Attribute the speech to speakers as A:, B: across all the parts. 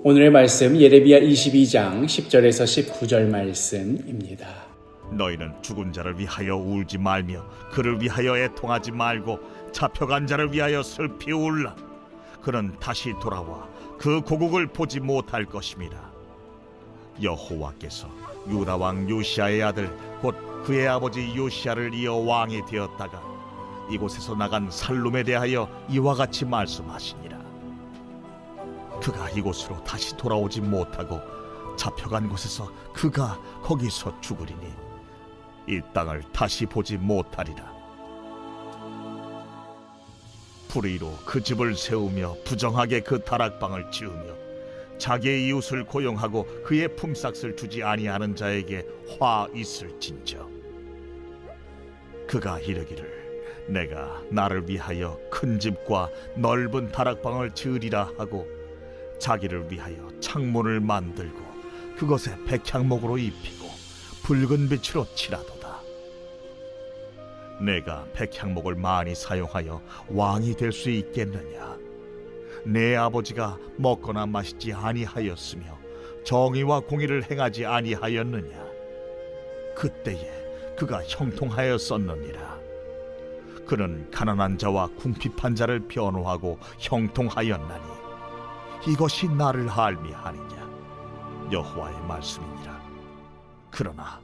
A: 오늘의 말씀 예레미야 22장 10절에서 19절 말씀입니다.
B: 너희는 죽은 자를 위하여 울지 말며 그를 위하여 애통하지 말고 잡혀간 자를 위하여 슬피 울라. 그는 다시 돌아와 그 고국을 보지 못할 것임이라. 여호와께서 유다 왕 요시야의 아들 곧 그의 아버지 요시야를 이어 왕이 되었다가 이곳에서 나간 살룸에 대하여 이와 같이 말씀하시니라. 그가 이곳으로 다시 돌아오지 못하고 잡혀간 곳에서 그가 거기서 죽으리니 이 땅을 다시 보지 못하리라. 불의로 그 집을 세우며 부정하게 그 다락방을 지으며 자기의 이웃을 고용하고 그의 품삯을 주지 아니하는 자에게 화 있을진저. 그가 이르기를 내가 나를 위하여 큰 집과 넓은 다락방을 지으리라 하고 자기를 위하여 창문을 만들고 그것에 백향목으로 입히고 붉은 빛으로 칠하도다. 내가 백향목을 많이 사용하여 왕이 될 수 있겠느냐? 내 아버지가 먹거나 마시지 아니하였으며 정의와 공의를 행하지 아니하였느냐? 그때에 그가 형통하였었느니라. 그는 가난한 자와 궁핍한 자를 변호하고 형통하였나니 이것이 나를 알미하느냐? 여호와의 말씀이니라. 그러나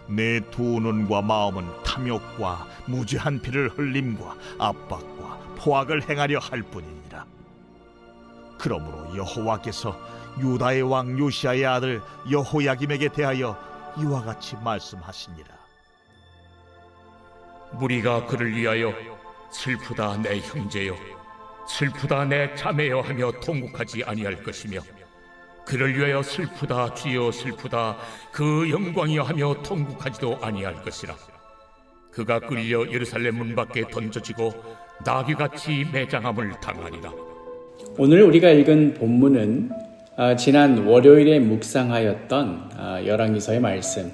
B: 내 두 눈과 마음은 탐욕과 무죄한 피를 흘림과 압박과 포악을 행하려 할 뿐이니라. 그러므로 여호와께서 유다의 왕 요시야의 아들 여호야김에게 대하여 이와 같이 말씀하시니라.
C: 무리가 그를 위하여 슬프다 내 형제여, 슬프다 내 자매여 하며 통곡하지 아니할 것이며 그를 위하여 슬프다 주여 슬프다 그 영광이여 하며 통곡하지도 아니할 것이라. 그가 끌려 예루살렘 문 밖에 던져지고 나귀같이 매장함을 당하리라.
A: 오늘 우리가 읽은 본문은 지난 월요일에 묵상하였던 열왕기서의 말씀,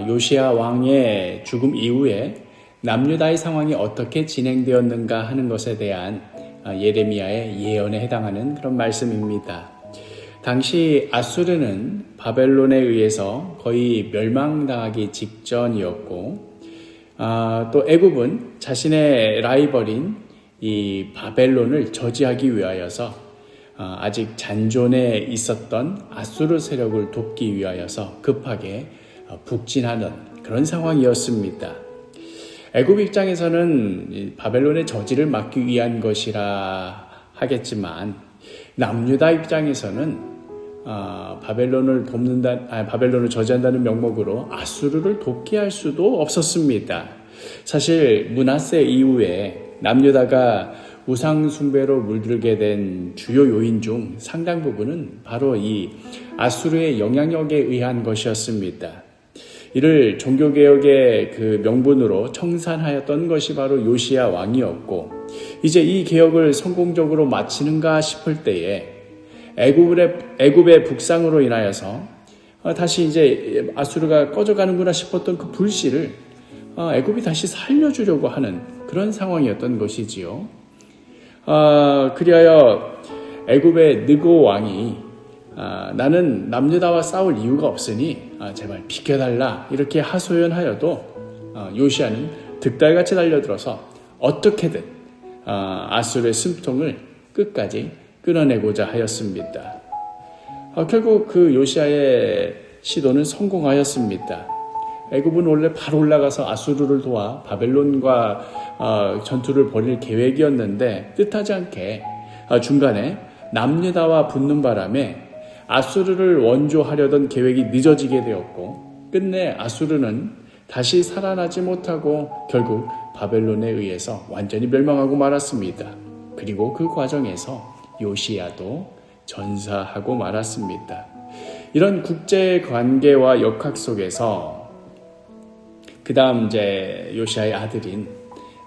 A: 요시야 왕의 죽음 이후에 남유다의 상황이 어떻게 진행되었는가 하는 것에 대한 예레미야의 예언에 해당하는 그런 말씀입니다. 당시 아수르는 바벨론에 의해서 거의 멸망당하기 직전이었고, 또 애굽은 자신의 라이벌인 이 바벨론을 저지하기 위하여서 아직 잔존에 있었던 아수르 세력을 돕기 위하여서 급하게 북진하는 그런 상황이었습니다. 애굽 입장에서는 바벨론의 저지를 막기 위한 것이라 하겠지만 남유다 입장에서는 바벨론을 바벨론을 저지한다는 명목으로 아수르를 돕게 할 수도 없었습니다. 사실 므낫세 이후에 남유다가 우상 숭배로 물들게 된 주요 요인 중 상당 부분은 바로 이 아수르의 영향력에 의한 것이었습니다. 이를 종교개혁의 그 명분으로 청산하였던 것이 바로 요시야 왕이었고, 이제 이 개혁을 성공적으로 마치는가 싶을 때에 애굽의 북상으로 인하여서 다시 이제 아수르가 꺼져가는구나 싶었던 그 불씨를 애굽이 다시 살려주려고 하는 그런 상황이었던 것이지요. 그리하여 애굽의 느고 왕이 나는 남유다와 싸울 이유가 없으니 제발 비켜달라 이렇게 하소연하여도 요시야는 득달같이 달려들어서 어떻게든 아수르의 숨통을 끝까지 끊어내고자 하였습니다. 결국 그 요시야의 시도는 성공하였습니다. 애굽은 원래 바로 올라가서 아수르를 도와 바벨론과 전투를 벌일 계획이었는데 뜻하지 않게 중간에 남유다와 붙는 바람에 아수르를 원조하려던 계획이 늦어지게 되었고, 끝내 아수르는 다시 살아나지 못하고 결국 바벨론에 의해서 완전히 멸망하고 말았습니다. 그리고 그 과정에서 요시야도 전사하고 말았습니다. 이런 국제 관계와 역학 속에서 그 다음 이제 요시야의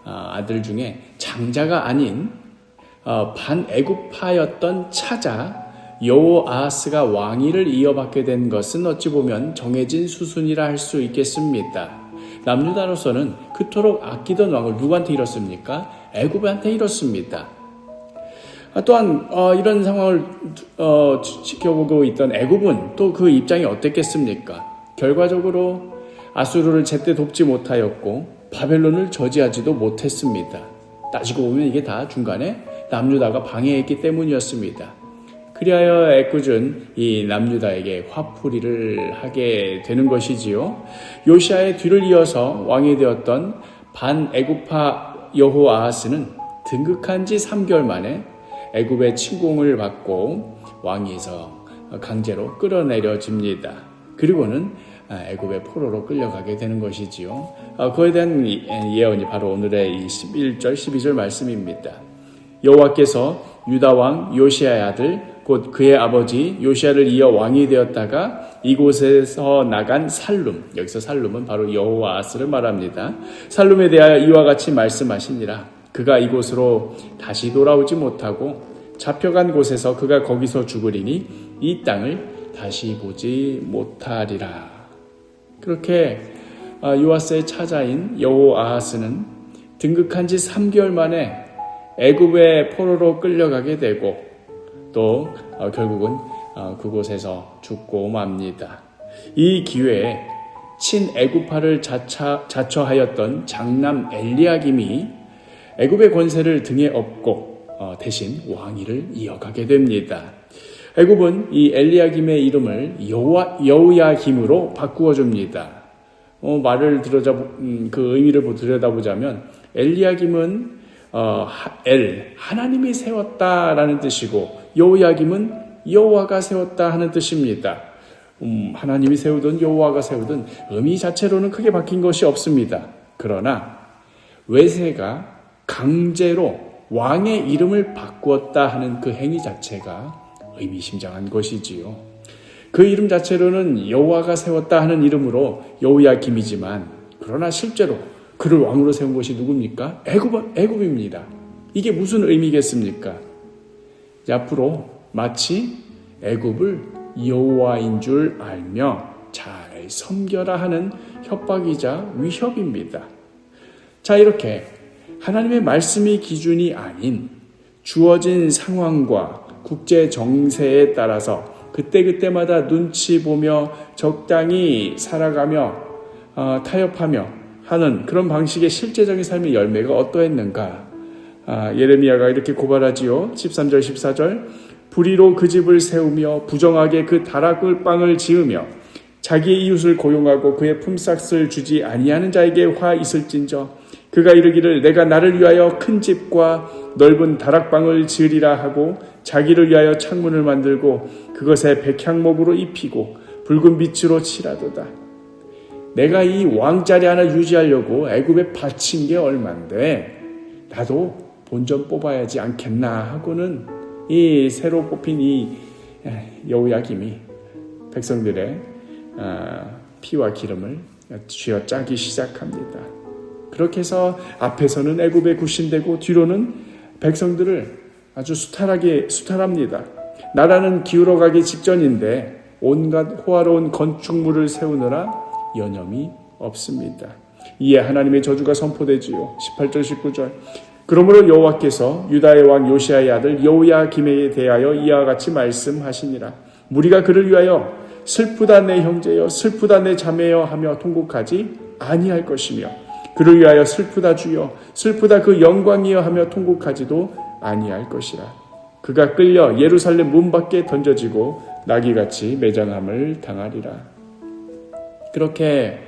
A: 아들 중에 장자가 아닌 반애굽파였던 차자 여호아하스가 왕위를 이어받게 된 것은 어찌 보면 정해진 수순이라 할 수 있겠습니다. 남유다로서는 그토록 아끼던 왕을 누구한테 잃었습니까? 애굽한테 잃었습니다. 또한 이런 상황을 지켜보고 있던 애굽은 또 그 입장이 어땠겠습니까? 결과적으로 아수르를 제때 돕지 못하였고 바벨론을 저지하지도 못했습니다. 따지고 보면 이게 다 중간에 남유다가 방해했기 때문이었습니다. 그리하여 애굽은 이 남유다에게 화풀이를 하게 되는 것이지요. 요시아의 뒤를 이어서 왕이 되었던 반애굽파 여호아하스는 등극한 지 3개월 만에 애굽의 침공을 받고 왕위에서 강제로 끌어내려집니다. 그리고는 애굽의 포로로 끌려가게 되는 것이지요. 그에 대한 예언이 바로 오늘의 이 11절, 12절 말씀입니다. 여호와께서 유다 왕 요시아의 아들 곧 그의 아버지 요시아를 이어 왕이 되었다가 이곳에서 나간 살룸, 여기서 살룸은 바로 여호아하스를 말합니다. 살룸에 대하여 이와 같이 말씀하시니라. 그가 이곳으로 다시 돌아오지 못하고 잡혀간 곳에서 그가 거기서 죽으리니 이 땅을 다시 보지 못하리라. 그렇게 요아스의 차자인 여호아하스는 등극한 지 3개월 만에 애굽의 포로로 끌려가게 되고 또 결국은 그곳에서 죽고 맙니다. 이 기회에 친애굽파를 자처하였던 장남 엘리야김이 애굽의 권세를 등에 업고 대신 왕위를 이어가게 됩니다. 애굽은 이 엘리야김의 이름을 여호야김으로 바꾸어 줍니다. 말을 그 의미를 들여다보자면 엘리야김은 하나님이 세웠다라는 뜻이고 여호야김은 여호와가 세웠다 하는 뜻입니다. 하나님이 세우든 여호와가 세우든 의미 자체로는 크게 바뀐 것이 없습니다. 그러나 외세가 강제로 왕의 이름을 바꾸었다 하는 그 행위 자체가 의미심장한 것이지요. 그 이름 자체로는 여호와가 세웠다 하는 이름으로 여호야김이지만 그러나 실제로 그를 왕으로 세운 것이 누굽니까? 애굽입니다. 이게 무슨 의미겠습니까? 앞으로 마치 애굽을 여호와인 줄 알며 잘 섬겨라 하는 협박이자 위협입니다. 자, 이렇게 하나님의 말씀이 기준이 아닌 주어진 상황과 국제 정세에 따라서 그때그때마다 눈치 보며 적당히 살아가며 타협하며 하는 그런 방식의 실제적인 삶의 열매가 어떠했는가? 예레미야가 이렇게 고발하지요. 13절 14절 불의로 그 집을 세우며 부정하게 그 다락방을 지으며 자기의 이웃을 고용하고 그의 품삯을 주지 아니하는 자에게 화 있을진저 그가 이르기를 내가 나를 위하여 큰 집과 넓은 다락방을 지으리라 하고 자기를 위하여 창문을 만들고 그것에 백향목으로 입히고 붉은 빛으로 칠하도다. 내가 이 왕자리 하나 유지하려고 애굽에 바친 게 얼만데 나도 본전 뽑아야지 않겠나 하고는 이 새로 뽑힌 이 여호야김이 백성들의 피와 기름을 쥐어 짜기 시작합니다. 그렇게 해서 앞에서는 애굽에 굴신되고 뒤로는 백성들을 아주 수탈합니다. 나라는 기울어가기 직전인데 온갖 호화로운 건축물을 세우느라 여념이 없습니다. 이에 하나님의 저주가 선포되지요. 18절 19절 그러므로 여호와께서 유다의 왕 요시아의 아들 여호야김에 대하여 이와 같이 말씀하시니라. 무리가 그를 위하여 슬프다 내 형제여 슬프다 내 자매여 하며 통곡하지 아니할 것이며 그를 위하여 슬프다 주여 슬프다 그 영광이여 하며 통곡하지도 아니할 것이라. 그가 끌려 예루살렘 문 밖에 던져지고 나귀같이 매장함을 당하리라. 그렇게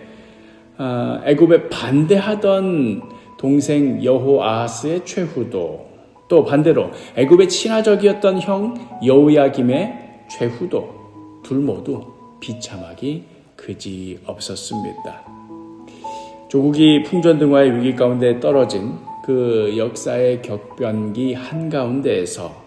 A: 애굽에 반대하던 동생 여호아하스의 최후도 또 반대로 애굽의 친화적이었던 형 여호야김의 최후도 둘 모두 비참하기 그지 없었습니다. 조국이 풍전등화의 위기 가운데 떨어진 그 역사의 격변기 한가운데에서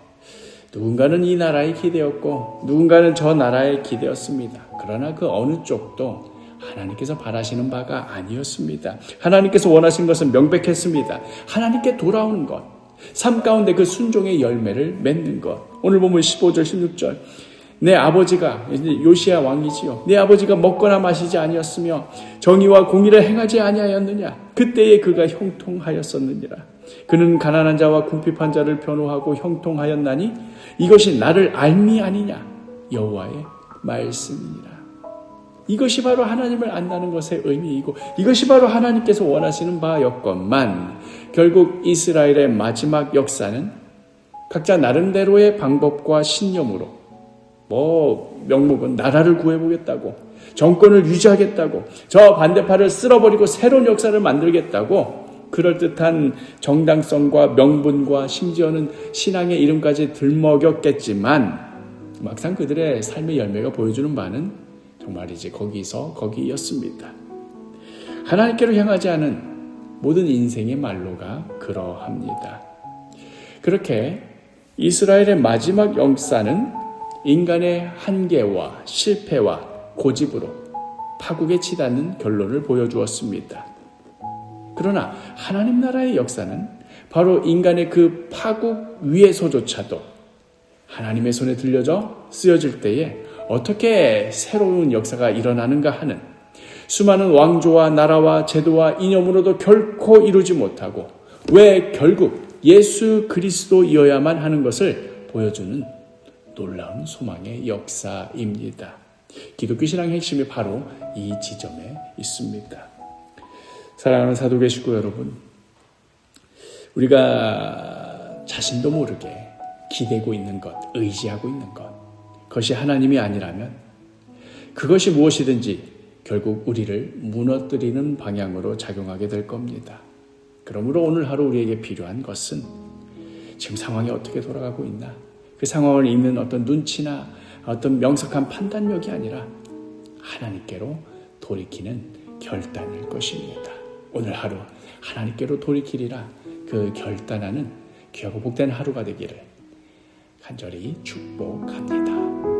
A: 누군가는 이 나라의 기대였고 누군가는 저 나라의 기대였습니다. 그러나 그 어느 쪽도 하나님께서 바라시는 바가 아니었습니다. 하나님께서 원하신 것은 명백했습니다. 하나님께 돌아오는 것, 삶 가운데 그 순종의 열매를 맺는 것. 오늘 보면 15절 16절 내 아버지가 요시야 왕이지요. 내 아버지가 먹거나 마시지 아니었으며 정의와 공의를 행하지 아니하였느냐. 그때에 그가 형통하였었느니라. 그는 가난한 자와 궁핍한 자를 변호하고 형통하였나니 이것이 나를 알미 아니냐. 여호와의 말씀이니라. 이것이 바로 하나님을 안다는 것의 의미이고 이것이 바로 하나님께서 원하시는 바였건만 결국 이스라엘의 마지막 역사는 각자 나름대로의 방법과 신념으로 명목은 나라를 구해보겠다고, 정권을 유지하겠다고, 저 반대파를 쓸어버리고 새로운 역사를 만들겠다고 그럴듯한 정당성과 명분과 심지어는 신앙의 이름까지 들먹였겠지만 막상 그들의 삶의 열매가 보여주는 바는 정말 이제 거기였습니다. 하나님께로 향하지 않은 모든 인생의 말로가 그러합니다. 그렇게 이스라엘의 마지막 역사는 인간의 한계와 실패와 고집으로 파국에 치닫는 결론을 보여주었습니다. 그러나 하나님 나라의 역사는 바로 인간의 그 파국 위에서조차도 하나님의 손에 들려져 쓰여질 때에 어떻게 새로운 역사가 일어나는가 하는 수많은 왕조와 나라와 제도와 이념으로도 결코 이루지 못하고 왜 결국 예수 그리스도이어야만 하는 것을 보여주는 놀라운 소망의 역사입니다. 기독교 신앙의 핵심이 바로 이 지점에 있습니다. 사랑하는 사도계 식구 여러분, 우리가 자신도 모르게 기대고 있는 것, 의지하고 있는 것, 그것이 하나님이 아니라면 그것이 무엇이든지 결국 우리를 무너뜨리는 방향으로 작용하게 될 겁니다. 그러므로 오늘 하루 우리에게 필요한 것은 지금 상황이 어떻게 돌아가고 있나, 그 상황을 읽는 어떤 눈치나 어떤 명석한 판단력이 아니라 하나님께로 돌이키는 결단일 것입니다. 오늘 하루 하나님께로 돌이키리라 그 결단하는 귀하고 복된 하루가 되기를 간절히 축복합니다.